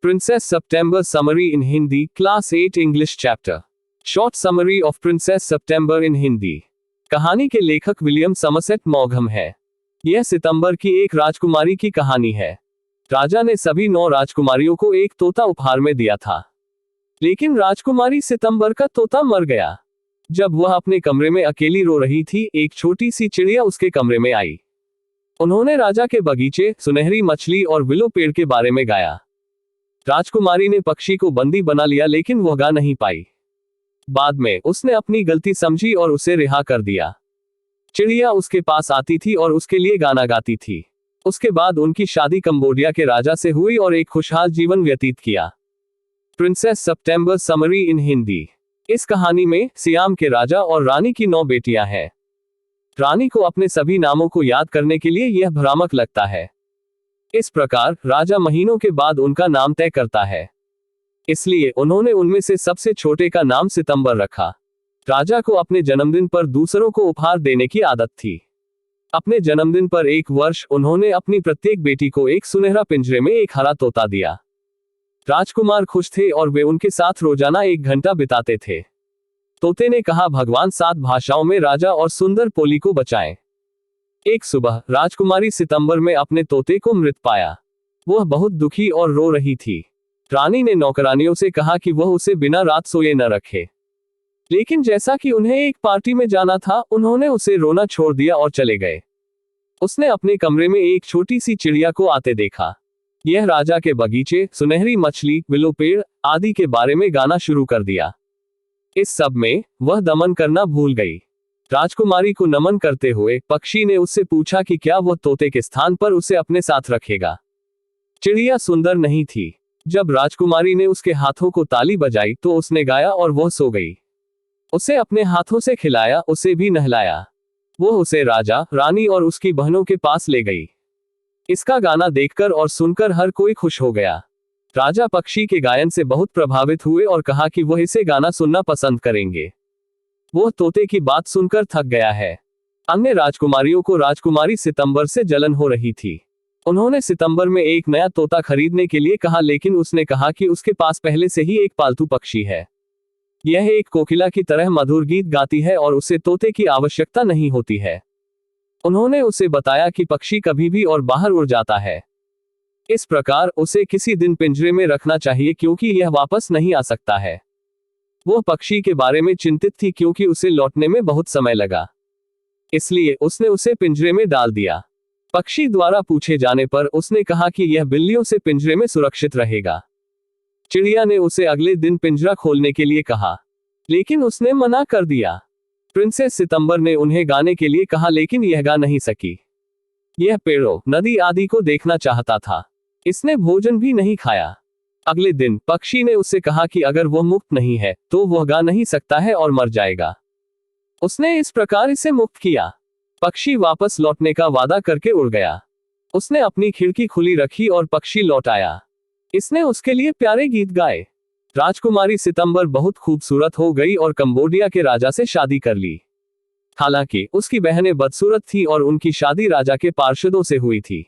Princess September Summary in Hindi, Class 8 English Chapter. Short Summary of Princess September in Hindi. कहानी के लेखक William Somerset मॉघम है। यह सितंबर की एक राजकुमारी की कहानी है। राजा ने सभी 9 राजकुमारियों को एक तोता उपहार में दिया था, लेकिन राजकुमारी सितंबर का तोता मर गया। जब वह अपने कमरे में अकेली रो रही थी, एक छोटी सी चिड़िया उसके कमरे में आई। उन्होंने राजा के बगीचे, सुनहरी मछली और विलो पेड़ के बारे में गाया। राजकुमारी ने पक्षी को बंदी बना लिया, लेकिन वह गा नहीं पाई। बाद में उसने अपनी गलती समझी और उसे रिहा कर दिया। चिड़िया उसके पास आती थी और उसके लिए गाना गाती थी। उसके बाद उनकी शादी कंबोडिया के राजा से हुई और एक खुशहाल जीवन व्यतीत किया। प्रिंसेस सितंबर समरी इन हिंदी। इस कहानी में सियाम के राजा और रानी की 9 बेटियां हैं। रानी को अपने सभी नामों को याद करने के लिए यह भ्रामक लगता है। इस प्रकार राजा महीनों के बाद उनका नाम तय करता है, इसलिए उन्होंने उनमें से सबसे छोटे का नाम सितंबर रखा। राजा को अपने जन्मदिन पर दूसरों को उपहार देने की आदत थी। अपने जन्मदिन पर एक वर्ष उन्होंने अपनी प्रत्येक बेटी को एक सुनहरा पिंजरे में एक हरा तोता दिया। राजकुमार खुश थे और वे उनके साथ रोजाना 1 घंटा बिताते थे। तोते ने कहा, भगवान 7 भाषाओं में राजा और सुंदर पोली को बचाएं। एक सुबह राजकुमारी सितंबर में अपने तोते को मृत पाया। वह बहुत दुखी और रो रही थी। रानी ने नौकरानियों से कहा कि वह उसे बिना रात सोए न रखे, लेकिन जैसा कि उन्हें एक पार्टी में जाना था, उन्होंने उसे रोना छोड़ दिया और चले गए। उसने अपने कमरे में एक छोटी सी चिड़िया को आते देखा। यह राजा के बगीचे, सुनहरी मछली, विलो पेड़ आदि के बारे में गाना शुरू कर दिया। इस सब में वह दमन करना भूल गई। राजकुमारी को नमन करते हुए पक्षी ने उससे पूछा कि क्या वह तोते के स्थान पर उसे अपने साथ रखेगा। चिड़िया सुंदर नहीं थी। जब राजकुमारी ने उसके हाथों को ताली बजाई तो उसने गाया और वह सो गई। उसे अपने हाथों से खिलाया, उसे भी नहलाया। वह उसे राजा, रानी और उसकी बहनों के पास ले गई। इसका गाना देखकर और सुनकर हर कोई खुश हो गया। राजा पक्षी के गायन से बहुत प्रभावित हुए और कहा कि वह इसे गाना सुनना पसंद करेंगे। वह तोते की बात सुनकर थक गया है। अन्य राजकुमारियों को राजकुमारी सितंबर से जलन हो रही थी। उन्होंने सितंबर में एक नया तोता खरीदने के लिए कहा, लेकिन उसने कहा कि उसके पास पहले से ही एक पालतू पक्षी है। यह एक कोकिला की तरह मधुर गीत गाती है और उसे तोते की आवश्यकता नहीं होती है। उन्होंने उसे बताया कि पक्षी कभी भी और बाहर उड़ जाता है। इस प्रकार उसे किसी दिन पिंजरे में रखना चाहिए, क्योंकि यह वापस नहीं आ सकता है। वह पक्षी के बारे में चिंतित थी, क्योंकि उसे लौटने में बहुत समय लगा। इसलिए उसने उसे पिंजरे में डाल दिया। पक्षी द्वारा पूछे जाने पर उसने कहा कि यह बिल्लियों से पिंजरे में सुरक्षित रहेगा। चिड़िया ने उसे अगले दिन पिंजरा खोलने के लिए कहा, लेकिन उसने मना कर दिया। प्रिंसेस सितंबर ने उन्हें गाने के लिए कहा, लेकिन यह गा नहीं सकी। यह पेड़ों, नदी आदि को देखना चाहता था। इसने भोजन भी नहीं खाया। अगले दिन पक्षी ने उससे कहा कि अगर वह मुक्त नहीं है तो वह गा नहीं सकता है और मर जाएगा। उसने इस प्रकार इसे मुक्त किया। पक्षी वापस लौटने का वादा करके उड़ गया। उसने अपनी खिड़की खुली रखी और पक्षी लौट आया। इसने उसके लिए प्यारे गीत गाए। राजकुमारी सितंबर बहुत खूबसूरत हो गई और कंबोडिया के राजा से शादी कर ली। हालांकि उसकी बहनें बदसूरत थी और उनकी शादी राजा के पार्षदों से हुई थी।